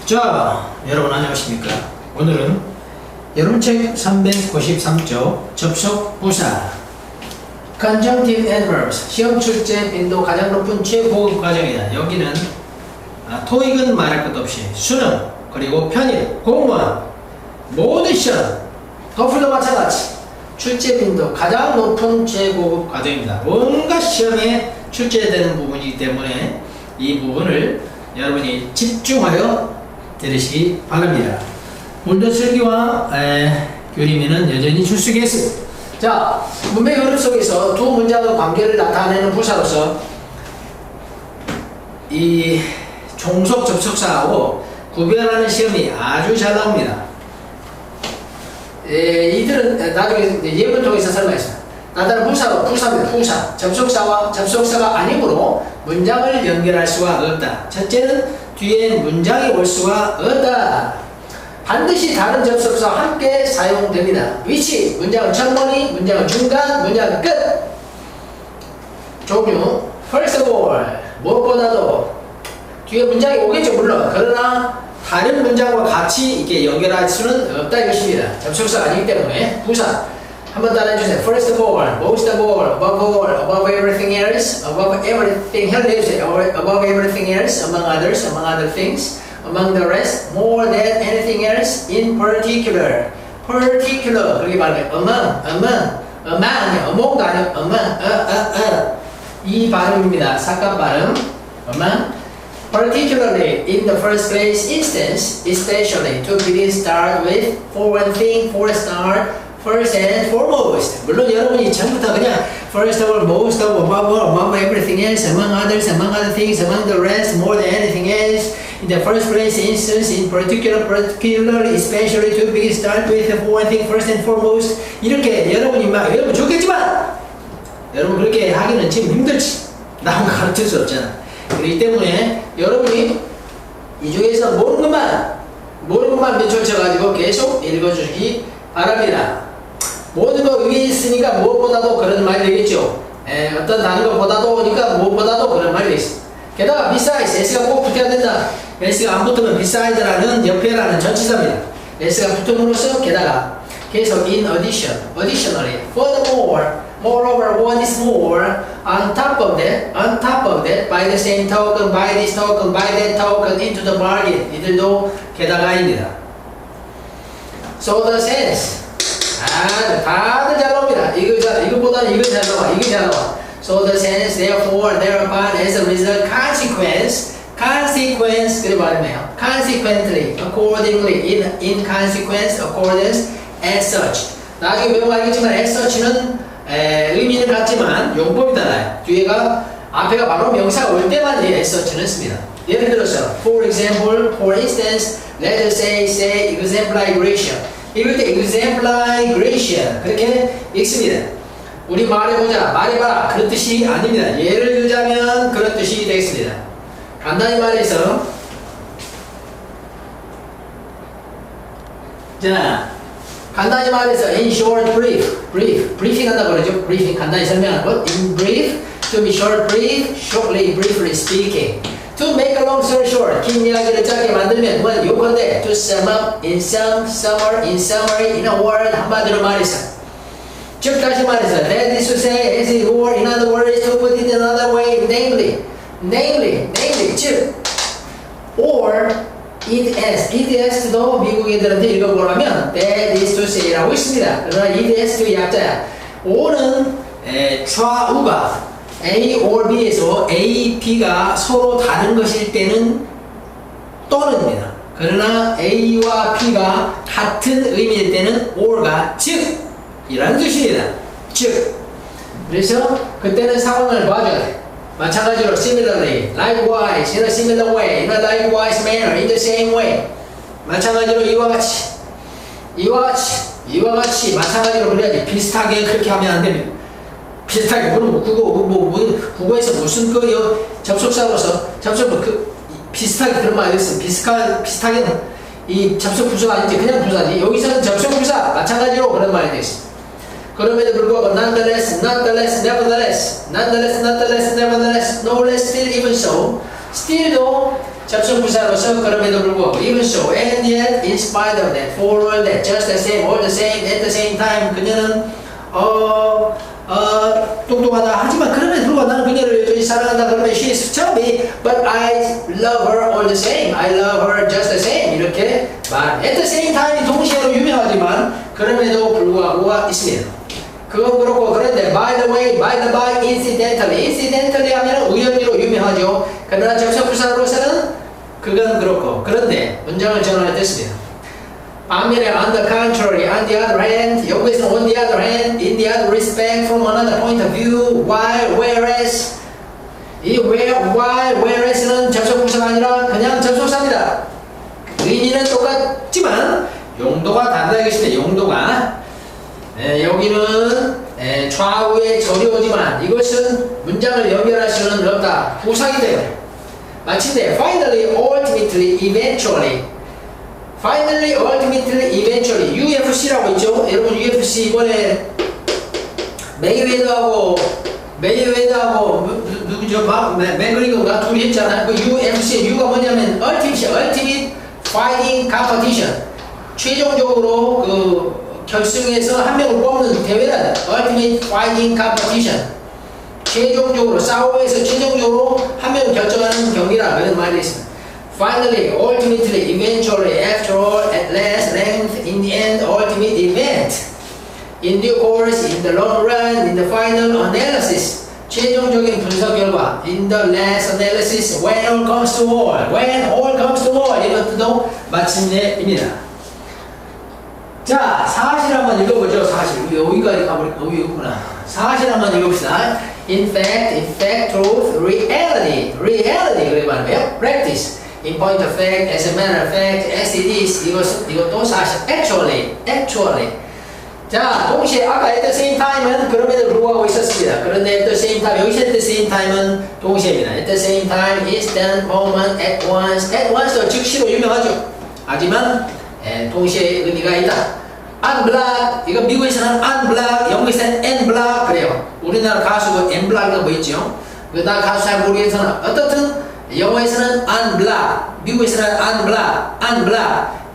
자, 여러분 안녕하십니까? 오늘은 여러분 책 393쪽 접속 부사 Conjunctive Adverbs 시험 출제 빈도 가장 높은 최고급 과정이다. 여기는 토익은 말할 것 없이 수능 그리고 편입, 공무원 모든 시험 토플도 마찬가지 출제 빈도 가장 높은 최고급 과정입니다. 온갖 시험에 출제되는 부분이기 때문에 이 부분을 여러분이 집중하여 들으시기 바랍니다. 문전설기와 교리미는 여전히 출석했습니다. 자, 문맥 흐름 속에서 두 문장의 관계를 나타내는 부사로서 이 종속 접속사하고 구별하는 시험이 아주 잘 나옵니다. 이들은 나중에 예문을 통해서 설명했습니다. 나타나는 부사로 부사입니다. 부사. 접속사와 접속사가 아니므로 문장을 연결할 수가 없다. 첫째는 뒤에 문장이 올 수가 없다. 반드시 다른 접속사와 함께 사용됩니다. 위치, 문장은 첫머리, 문장은 중간, 문장은 끝. 종류, first of all, 무엇보다도 뒤에 문장이 오겠죠, 물론. 그러나 다른 문장과 같이 이렇게 연결할 수는 없다 이것입니다. 접속사가 아니기 때문에 부사. 한번 따라해주세요. First of all, most of all, above everything else, above everything, above everything else, among others, among other things, among the rest, more than anything else, in particular. particular, 그렇게 발음해요. among 아니에요. among도 아니에요. among, 이 발음입니다. 삭감 발음. among. Particularly, in the first place instance, especially, to begin start with, for one thing, for a start, first and foremost. 물론 여러분이 전부터 그냥 first of all, most of all, above everything else, among others, among other things, among the rest, more than anything else, in the first place instance, in particular, particularly, especially, to begin start with, for one thing, first and foremost. 이렇게 여러분이 막 여러분 좋겠지만 여러분 그렇게 하기는 지금 힘들지. 나만 가르칠 수 없잖아. 그렇기 때문에 여러분이 이 중에서 모르는 것만 밑줄쳐가지고 계속 읽어주시기 바랍니다. 모든 거 위에 있으니까 무엇보다도 그런 말이 되겠죠. 어떤 다른 것보다도니까 무엇보다도 그런 말이 되겠습니다. 게다가 besides, s가 꼭 붙어야 된다. s가 안 붙으면 beside라는 옆에라는 전치사입니다. s가 붙음으로써 게다가 계속 in addition, additionally, furthermore, moreover, what is more, on top of that, by the same token, by this token, by that token, into the bargain. 이들도 게다가입니다. So the sense. 다들 잘 나옵니다. 이거보다는 이거 잘 나와. 이거 잘 나와. So the sense, therefore, thereupon, as a result, consequence, 그래 말이네요. Consequently, accordingly, in consequence, accordance, as such. 나중에 배우면 알겠지만, as such는 의미는 같지만 용법이 달라요. 뒤에가 앞에가 바로 명사가 올 때만 이 as such는 씁니다. 예를 들어서, for example, for instance, let us say exemplification. 이럴 때 exemplification 그렇게 읽습니다. 우리 말해보자, 말해봐 그런 뜻이 아닙니다. 예를 들자면 그런 뜻이 되겠습니다. 간단히 말해서 in short, briefing 한다고 그러죠. briefing 간단히 설명하는 것. in brief, to be short, briefly speaking. To make a long story short, 긴 이야기를 짧게 만들면 요건데 to sum up in summary, in a word, 한마디로 말해서. 즉 다시 말해서 that is to say, as it were, in other words, to put it another way, namely, 즉 or it as도 미국 애들한테 읽어보라면 that is to say라고 있습니다. 그러나 it as to 약자야. or는 좌우가 A or B에서 A, B가 서로 다른 것일 때는 또는입니다. 그러나 A와 B가 같은 의미일 때는 or가 즉 이라는 뜻입니다. 즉 그래서 그때는 상황을 봐줘야 돼. 마찬가지로 similarly, likewise, in a similar way, in a likewise manner, in the same way. 마찬가지로 이와 같이 마찬가지로 그래야지. 비슷하게 그렇게 하면 안 됩니다. 비슷하게 국어에서 무슨 접속사로서 비슷하게 그런 말이 있어. 비슷하게는 이 접속 부사가 아니지 그냥 부사지. 여기서는 접속 부사 마찬가지로 그런 말이 돼 있어. 그럼에도 불구하고 nonetheless, nevertheless, no less, still, even so, still도 접속부사로서 그럼에도 불구하고 even so and yet in spite of that for all that just the same all the same at the same time 그녀는 똑똑하다 하지만 그럼에도 불구하고 나는 그녀를 여전히 사랑한다 그러면 she is tell me but I love her all the same I love her just the same 이렇게 말 at the same time이 동시에로 유명하지만 그럼에도 불구하고가 있습니다. 그건 그렇고 그런데 by the way, by the by, incidentally incidentally 하면 우연히로 유명하죠. 그러나 접속부사로서는 그건 그렇고 그런데 문장을 전환해 줬습니다. 반면에 on the contrary, on the other hand 여기에서는 on the other hand, in the other respect, from another point of view, while, whereas 이 while, whereas는 접속부사가 아니라 그냥 접속사입니다. 의미는 똑같지만 용도가 다르다겠습니다. 용도가 여기는 좌우의 절이오지만 이것은 문장을 연결할 수는 없다. 부사기 때문에 마침내 finally, ultimately, eventually finally, ultimately, eventually UFC라고 있죠. 여러분 UFC 이번에 메이웨더하고 누구죠? 맥그리거가 둘이 했잖아요. 그 UFC U가 뭐냐면 ultimate fighting competition 최종적으로 그 결승에서 한 명을 뽑는 대회라는 Ultimate Fighting Competition 최종적으로 싸움에서 최종적으로 한 명을 결정하는 경기라 그런 말이 있습니다. Finally, ultimately, eventually, after all, at last, length, in the end, ultimate event in due course, in the long run, in the final analysis 최종적인 분석 결과 in the last analysis, when all comes to all when all comes to all 이런 뜻도 마침내입니다. 자, 사실 한번 읽어보죠. 사실. 여기까지 가버리니까 여기구나. 사실 한번 읽어봅시다. In fact, truth, reality. 그래 말하면 practice. In point of fact, as a matter of fact, as it is. 이것도 사실. Actually. 자, 동시에 아까 at the same time은 그럼에도 불구하고 있었습니다. 그런데 at the same time, 여기서 at the same time은 동시에입니다. At the same time, instant, moment, at once. at once도 즉시로 유명하죠. 하지만 동시에 의미가 있다. unblock 이거 미국에서는 unblock 영국에서는 nblock 그래요. 우리나라 가수가 nblock이가 뭐 있죠. 나 가수 잘 모르겠으나 어떻든 영어에서는 unblock 미국에서는 unblock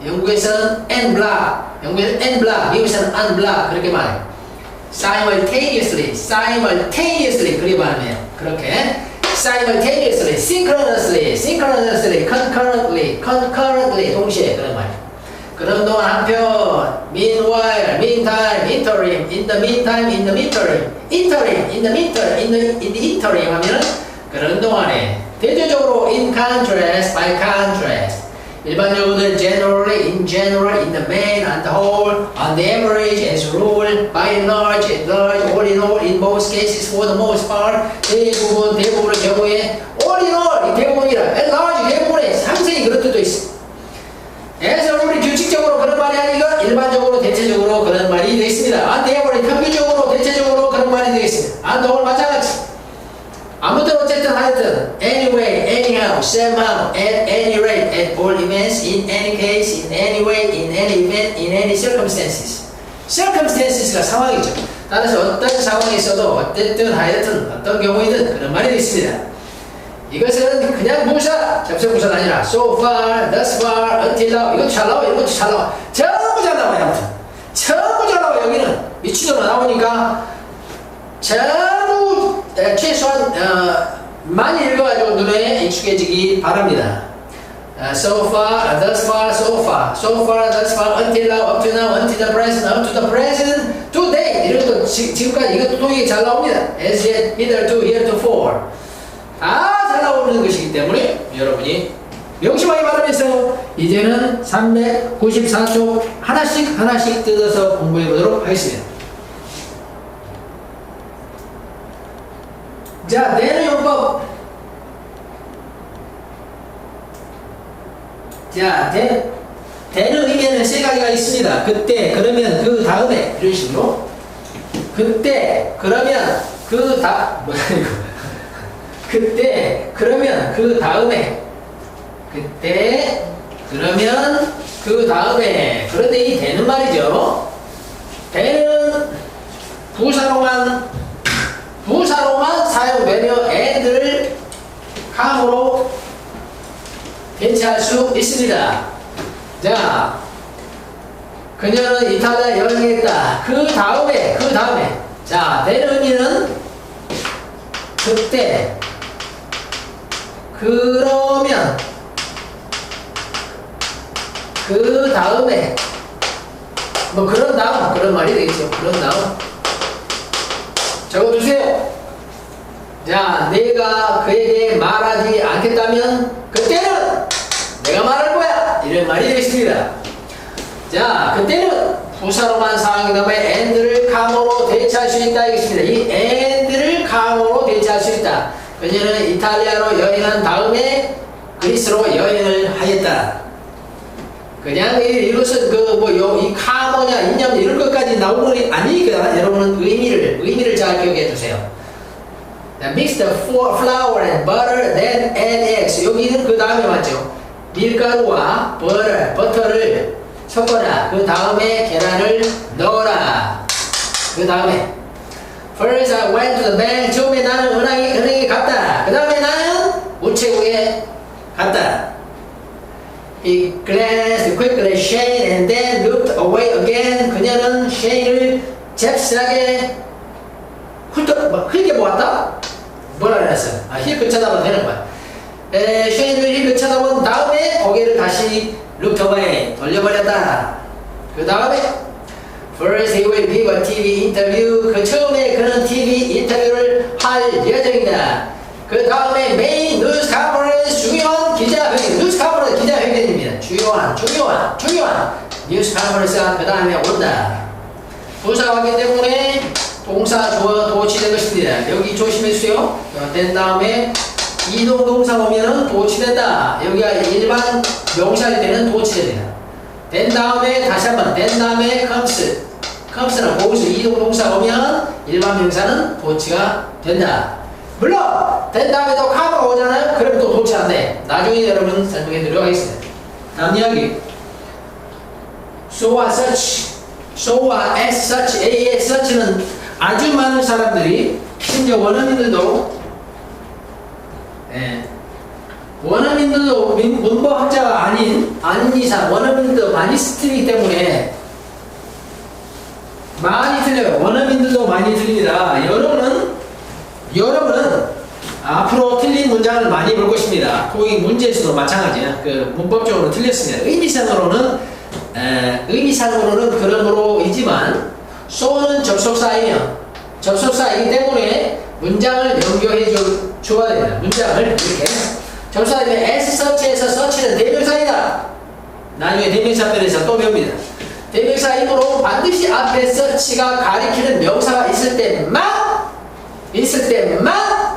영국에서는 nblock 미국에서는 unblock 그렇게 말해요. simultaneously 그렇게 말해요. 그렇게 simultaneously synchronously concurrently 동시에 그런 말이에요. 그런 동안 한편 meanwhile, meantime, interim, in the meantime, in the interim, in the interim 하면은 그런 동안에 대조적으로 in contrast, by contrast 일반적으로는 generally, in general, in the main, on the whole, on the average, as a rule, by and large, at large, all in all, in most cases, for the most part 대부분의 경우에 all in all, 이 대부분이라 at large, 대부분의 상세히 그런 뜻도 있어. as a rule, 규칙적으로 그런 말이 아니고 일반적으로 대체적으로 그런 말이 되어 있습니다. on the average, 평균적으로 대체적으로 그런 말이 되어 있습니다. on the whole 마찬가지. 아무튼 어쨌든 하여튼 anyway, anyhow, somehow, at any rate, at all events, in any case, in any way, in any event, in any circumstances. circumstances가 상황이죠. 따라서 어떤 상황에 있어도 어쨌든 하여튼 어떤 경우에는 그런 말이 있습니다. 이것은 그냥 부사, 접속부사가 아니라 so far, thus far, until now 이것도 잘 나와, 이것도 잘 나와. 전부 잘 나와요. 아무튼 전부 잘 나와. 여기는 미치도록 나오니까 전부 최소한 많이 읽어가지고 눈에 익숙해지기 바랍니다. So far, thus far, so far, so far, thus far, until now, up to now, until the present, up to the present, to date 이런 거 지금까지 이것도 통역이 잘 나옵니다. As yet, hitherto, heretofore 다 잘 나오는 것이기 때문에 여러분이 명심하게 바라면서 이제는 394쪽 하나씩 뜯어서 공부해 보도록 하겠습니다. 자, 대는 용법. 자, 대는 의미는 세 가지가 있습니다. 그때, 그러면, 그 다음에 이런 식으로 그때, 그러면, 그때, 그러면, 그 다음에 그때, 그러면, 그 다음에 그런데 이 대는 말이죠. 대는 부사로만 사용되며 and를 감으로 대체할 수 있습니다. 자, 그녀는 이탈리아 여행했다. 그 다음에 자, 된 의미는 그때, 그러면, 그 다음에, 뭐 그런 다음, 그런 말이 되겠죠. 그런 다음 적어주세요. 자, 내가 그에게 말하지 않겠다면 그때는 내가 말할 거야, 이런 말이 되겠습니다. 자, 그때는 부사로만 상황 다음에 and를 카모로 대체할 수 있다 이겠습니다. 이 and를 카모로 대체할 수 있다. 그녀는 이탈리아로 여행한 다음에 그리스로 여행을 하였다. 그냥 이것은 이 카모냐 이냐 이런 것까지 나오는 게 아니니까 여러분은 의미를 잘 기억해 두세요. Mix the flour and butter, then add eggs. 여기는 그 다음에 맞죠? 밀가루와 버터를 섞어라. 그 다음에 계란을 넣어라. 그 다음에 First I went to the bank. 처음에 나는 은행에 갔다. 그 다음에 나는 우체국에 갔다. He glanced quickly at Shane and then looked away again. 그녀는 쉐인을 잽싸게 흘겨보았다? 뭐라 그랬어? 힐끗 쳐다보면 되는 거야. 쉐인을 힐끗 쳐다본 다음에 고개를 다시 looked away 돌려버렸다. 그 다음에 First he will give a TV interview. 그 처음에 그는 TV 인터뷰를 할 예정이다. 그 다음에 메인 뉴스 컨퍼런스 중요한 기자회견입니다. 중요한 뉴스 컨퍼런스가 그 다음에 온다. 부사가 왔기 때문에 동사 주어 도치된 것입니다. 여기 조심해주세요. 된 다음에 이동 동사 오면은 도치된다. 여기가 일반 명사일 때는 도치됩니다. 된 다음에 다시 한번 된 다음에 컴스는 거기서 이동 동사 오면 일반 명사는 도치가 된다. 물론 된 다음에 또 카모가 오잖아요. 그러면 또 도치 안 돼. 나중에 여러분 설명해 드리도록 하겠습니다. 다음 이야기. so와 such, so와 as such, as such는 아주 많은 사람들이 심지어 원어민들도 문법학자가 아닌 이상 원어민들도 많이 쓰기 때문에 많이 틀려요. 원어민들도 많이 틀립니다. 여러분은 앞으로 틀린 문장을 많이 볼 것입니다. 토익 문제에서도 마찬가지야. 그 문법적으로 틀렸습니다. 의미상으로는 그러므로이지만 so는 접속사이기 때문에 문장을 연결해 줘야 됩니다. 문장을 이렇게 접속사이면 as such에서 such는 대명사이다. 나중에 대명사편에서 또 배웁니다. 대명사이므로 반드시 앞에 such가 가리키는 명사가 있을 때만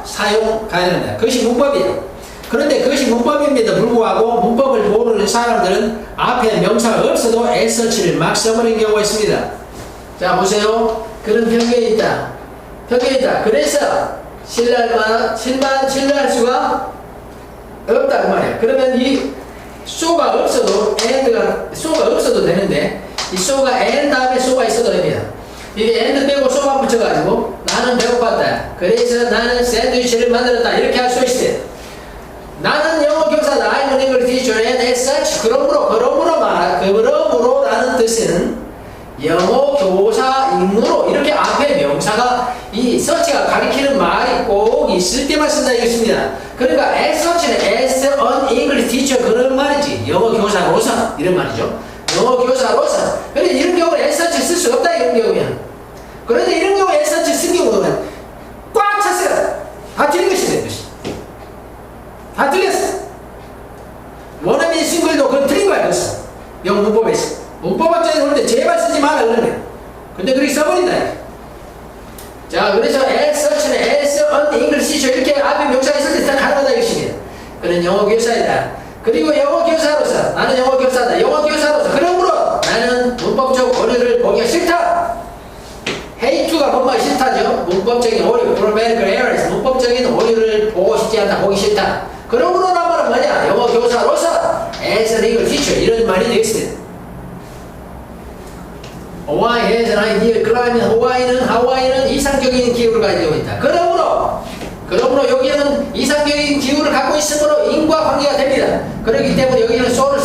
사용가야 됩니다. 그것이 문법이에요. 그런데 그것이 문법임에도 불구하고 문법을 모르는 사람들은 앞에 명사가 없어도 as such를 막 써버리는 경우가 있습니다. 자, 보세요. 그런 편견이 있다. 그래서 신뢰할 수가 없다 그 말이에요. 그러면 이 so가 없어도 so가 없어도 되는데 이 so가 and 다음에 so가 있어도 됩니다. 이게 and 빼고 so만 붙여가지고 나는 배고팠다. 그래서 나는 샌드위치를 만들었다. 이렇게 할 수 있어요. 나는 영어 교사다. I'm an English teacher and as such. 그러므로라는 뜻은 영어 교사이므로 이렇게 앞에 명사가 이 such가 가리키는 말이 꼭 있을 때만 쓴다 이것입니다. 그러니까 as such는 as an English teacher 그런 말이지. 영어 교사로서 이런 말이죠. 영어 교사로서. 그런데 이런 경우는 as such 쓸 수 없다 이런 경우에는. 그런데 이런 경우에 as such 쓴 경우는 꽉 찼어요. 다 틀린 것이 된 것이. 다 틀렸어. 원어민 싱글도 그건 틀린 거야 그래서. 영어 문법에서. 문법학자에 오는데 제발 쓰지 마라 그러는 거야. 근데 그렇게 써버린다. 자, 그래서 as such는 as an English teacher 이렇게 앞에 명사 있을 때 다 가능하다 이것입니다. 그는 영어 교사이다. 그리고 영어 교사로서 나는 영어 교사다. 영어 교사로서 그러므로 나는 문법적 오류를 보기가 싫다. hate to가 뭔가 싫다죠. 문법적인 오류, grammatical errors, 문법적인 오류를 보고 싶지 않다, 보기 싫다. 그러므로 나 말은 뭐냐? 영어 교사로서 as an English teacher 이런 말이 되겠습니다. Hawaii has an ideal climate. 하와이는 이상적인 기후를 가지고 있다. 그러므로 여기에는 이상적인 기후를 갖고 있으므로 인과 관계가 됩니다. 그렇기 때문에 여기는 so를